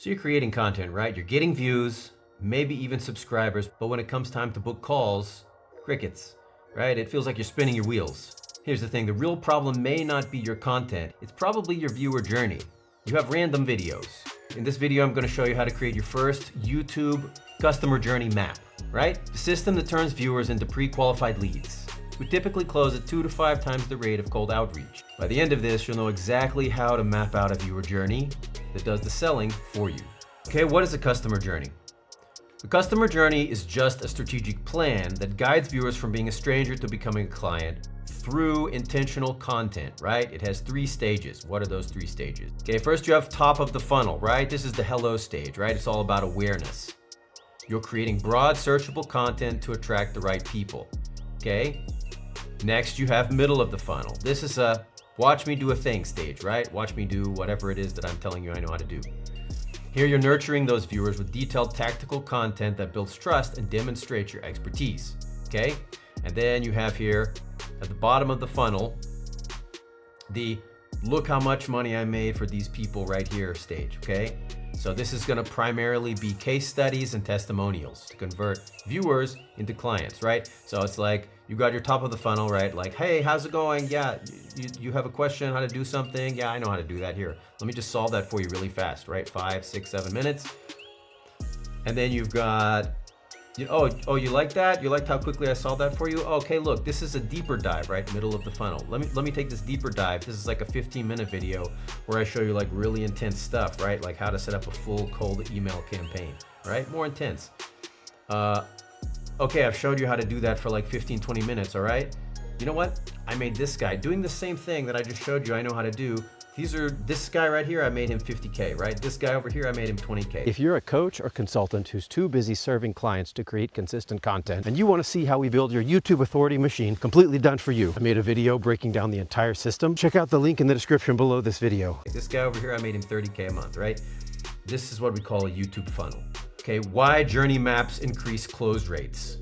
So you're creating content, right? You're getting views, maybe even subscribers, but when it comes time to book calls, crickets, right? It feels like you're spinning your wheels. Here's the thing, the real problem may not be your content, it's probably your viewer journey. You have random videos. In this video, I'm gonna show you how to create your first YouTube customer journey map, right? The system that turns viewers into pre-qualified leads. We typically close at 2 to 5 times the rate of cold outreach. By the end of this, you'll know exactly how to map out a viewer journey that does the selling for you. Okay, what is a customer journey? The customer journey is just a strategic plan that guides viewers from being a stranger to becoming a client through intentional content, right? It has 3 stages. What are those 3 stages? Okay, first you have top of the funnel, right? This is the hello stage, right? It's all about awareness. You're creating broad, searchable content to attract the right people, okay? Next, you have middle of the funnel. This is a watch me do a thing stage, right? Watch me do whatever it is that I'm telling you I know how to do. Here you're nurturing those viewers with detailed tactical content that builds trust and demonstrates your expertise, okay? And then you have here at the bottom of the funnel, the look how much money I made for these people right here stage, okay? So this is gonna primarily be case studies and testimonials to convert viewers into clients, right? So it's like, you got your top of the funnel, right? Like, hey, how's it going? Yeah, you have a question, how to do something? Yeah, I know how to do that here. Let me just solve that for you really fast, right? 5, 6, 7 minutes. And then you've got, oh, you like that? You liked how quickly I solved that for you? Okay, look, this is a deeper dive, right? Middle of the funnel. Let me take this deeper dive. This is like a 15-minute video where I show you like really intense stuff, right? Like how to set up a full cold email campaign, right? More intense. Okay, I've showed you how to do that for like 15, 20 minutes, all right? You know what? I made this guy doing the same thing that I just showed you I know how to do. This guy right here, I made him 50K, right? This guy over here, I made him 20K. If you're a coach or consultant who's too busy serving clients to create consistent content, and you want to see how we build your YouTube authority machine completely done for you, I made a video breaking down the entire system. Check out the link in the description below this video. This guy over here, I made him 30K a month, right? This is what we call a YouTube funnel. Okay, why journey maps increase close rates?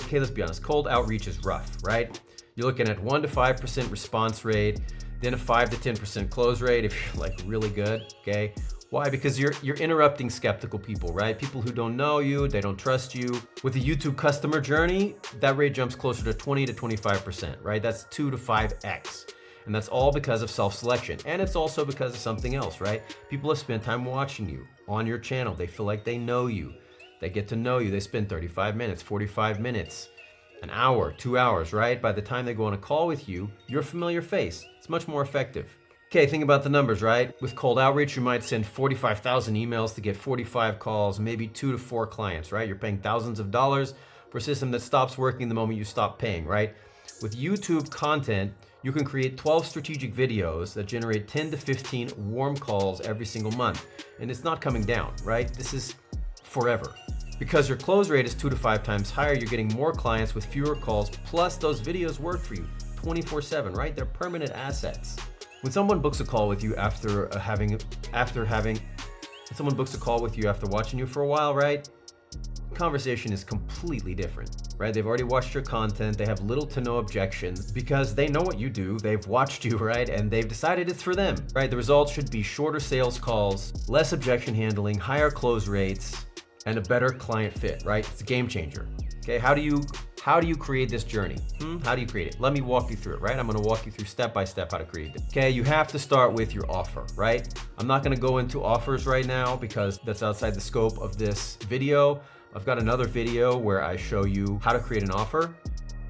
Okay, let's be honest, cold outreach is rough, right? You're looking at 1 to 5% response rate, then a 5 to 10% close rate if you're like really good, okay? Why? Because you're interrupting skeptical people, right? People who don't know you, they don't trust you. With the YouTube customer journey, that rate jumps closer to 20 to 25%, right? That's 2 to 5x. And that's all because of self-selection. And it's also because of something else, right? People have spent time watching you on your channel. They feel like they know you. They get to know you. They spend 35 minutes, 45 minutes, an hour, 2 hours, right? By the time they go on a call with you, you're a familiar face. It's much more effective. Okay, think about the numbers, right? With cold outreach, you might send 45,000 emails to get 45 calls, maybe 2 to 4 clients, right? You're paying thousands of dollars for a system that stops working the moment you stop paying, right? With YouTube content, you can create 12 strategic videos that generate 10 to 15 warm calls every single month. And it's not coming down, right? This is forever. Because your close rate is 2 to 5 times higher, you're getting more clients with fewer calls, plus those videos work for you 24/7, right? They're permanent assets. When someone books a call with you after watching you for a while, right? Conversation is completely different, right? They've already watched your content, they have little to no objections because they know what you do, they've watched you, right? And they've decided it's for them, right? The results should be shorter sales calls, less objection handling, higher close rates, and a better client fit, right? It's a game changer. Okay, how do you create this journey? How do you create it? Let me walk you through it, right? I'm gonna walk you through step by step how to create it. Okay, you have to start with your offer, right? I'm not gonna go into offers right now because that's outside the scope of this video. I've got another video where I show you how to create an offer.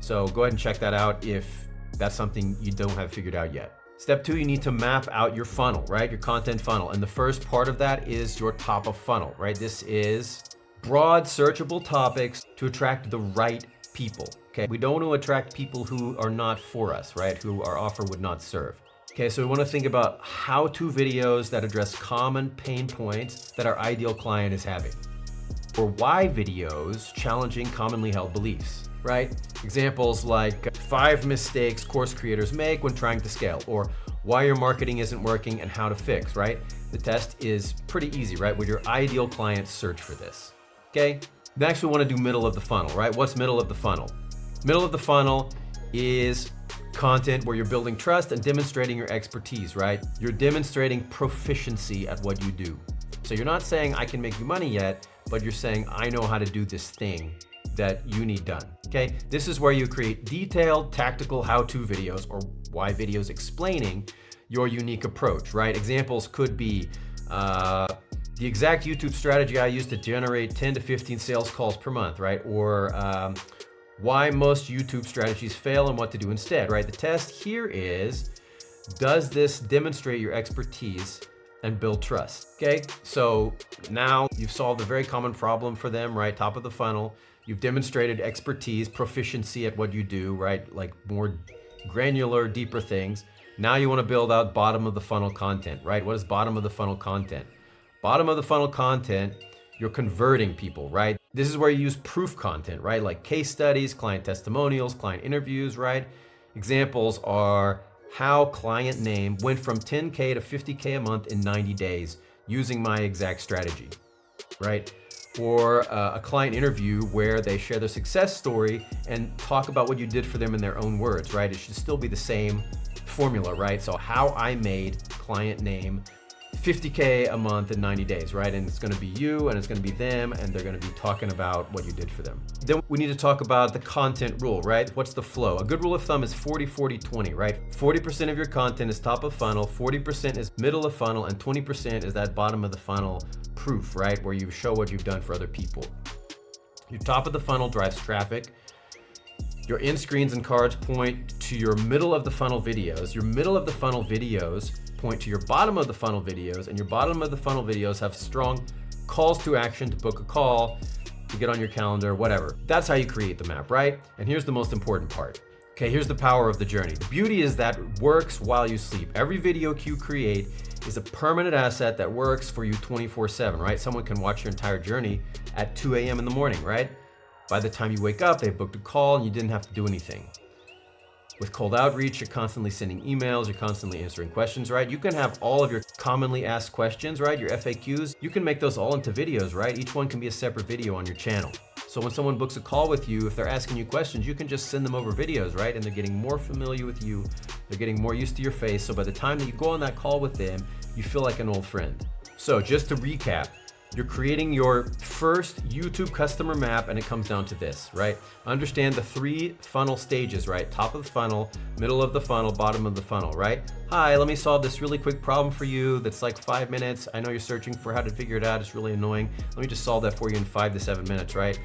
So go ahead and check that out if that's something you don't have figured out yet. Step 2, you need to map out your funnel, right? Your content funnel. And the first part of that is your top of funnel, right? This is broad searchable topics to attract the right people, okay? We don't want to attract people who are not for us, right? Who our offer would not serve. Okay, so we want to think about how-to videos that address common pain points that our ideal client is having. Or why videos challenging commonly held beliefs, right? Examples like 5 mistakes course creators make when trying to scale, or why your marketing isn't working and how to fix, right? The test is pretty easy, right? Would your ideal client search for this? Okay, next we want to do middle of the funnel, right? What's middle of the funnel? Middle of the funnel is content where you're building trust and demonstrating your expertise, right? You're demonstrating proficiency at what you do. So you're not saying I can make you money yet, but you're saying I know how to do this thing that you need done, okay? This is where you create detailed tactical how-to videos or why videos explaining your unique approach, right? Examples could be the exact YouTube strategy I use to generate 10 to 15 sales calls per month, right? Or why most YouTube strategies fail and what to do instead, right? The test here is, does this demonstrate your expertise and build trust, okay? So now you've solved a very common problem for them, right? Top of the funnel. You've demonstrated expertise, proficiency at what you do, right? Like more granular, deeper things. Now you want to build out bottom of the funnel content, right? What is bottom of the funnel content? Bottom of the funnel content, you're converting people, right? This is where you use proof content, right? Like case studies, client testimonials, client interviews, right? Examples are how client name went from 10K to 50K a month in 90 days using my exact strategy, right? Or a client interview where they share their success story and talk about what you did for them in their own words, right? It should still be the same formula, right? So how I made client name 50K a month in 90 days, right? And it's gonna be you and it's gonna be them and they're gonna be talking about what you did for them. Then we need to talk about the content rule, right? What's the flow? A good rule of thumb is 40-40-20, right? 40% of your content is top of funnel, 40% is middle of funnel, and 20% is that bottom of the funnel proof, right? Where you show what you've done for other people. Your top of the funnel drives traffic. Your in screens and cards point to your middle of the funnel videos. Your middle of the funnel videos point to your bottom of the funnel videos, and your bottom of the funnel videos have strong calls to action to book a call, to get on your calendar, whatever. That's how you create the map, right? And here's the most important part. Okay, here's the power of the journey. The beauty is that it works while you sleep. Every video you create is a permanent asset that works for you 24/7, right? Someone can watch your entire journey at 2 a.m. in the morning, right? By the time you wake up, they've booked a call and you didn't have to do anything. With cold outreach, you're constantly sending emails, you're constantly answering questions, right? You can have all of your commonly asked questions, right? Your FAQs, you can make those all into videos, right? Each one can be a separate video on your channel. So when someone books a call with you, if they're asking you questions, you can just send them over videos, right? And they're getting more familiar with you, they're getting more used to your face. So by the time that you go on that call with them, you feel like an old friend. So just to recap, you're creating your first YouTube customer map, and it comes down to this, right? Understand the 3 funnel stages, right? Top of the funnel, middle of the funnel, bottom of the funnel, right? Hi, let me solve this really quick problem for you that's like 5 minutes. I know you're searching for how to figure it out. It's really annoying. Let me just solve that for you in 5 to 7 minutes, right?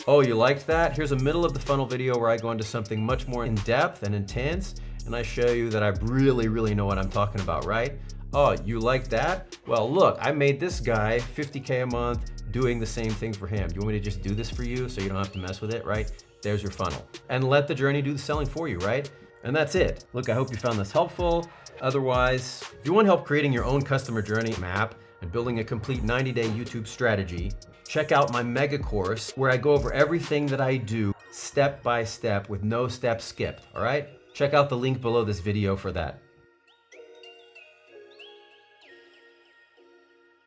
Oh, you liked that? Here's a middle of the funnel video where I go into something much more in depth and intense, and I show you that I really know what I'm talking about, right? Oh, you like that? Well, look, I made this guy 50K a month doing the same things for him. Do you want me to just do this for you so you don't have to mess with it, right? There's your funnel. And let the journey do the selling for you, right? And that's it. Look, I hope you found this helpful. Otherwise, if you want help creating your own customer journey map and building a complete 90-day YouTube strategy, check out my mega course where I go over everything that I do step by step with no steps skipped, all right? Check out the link below this video for that.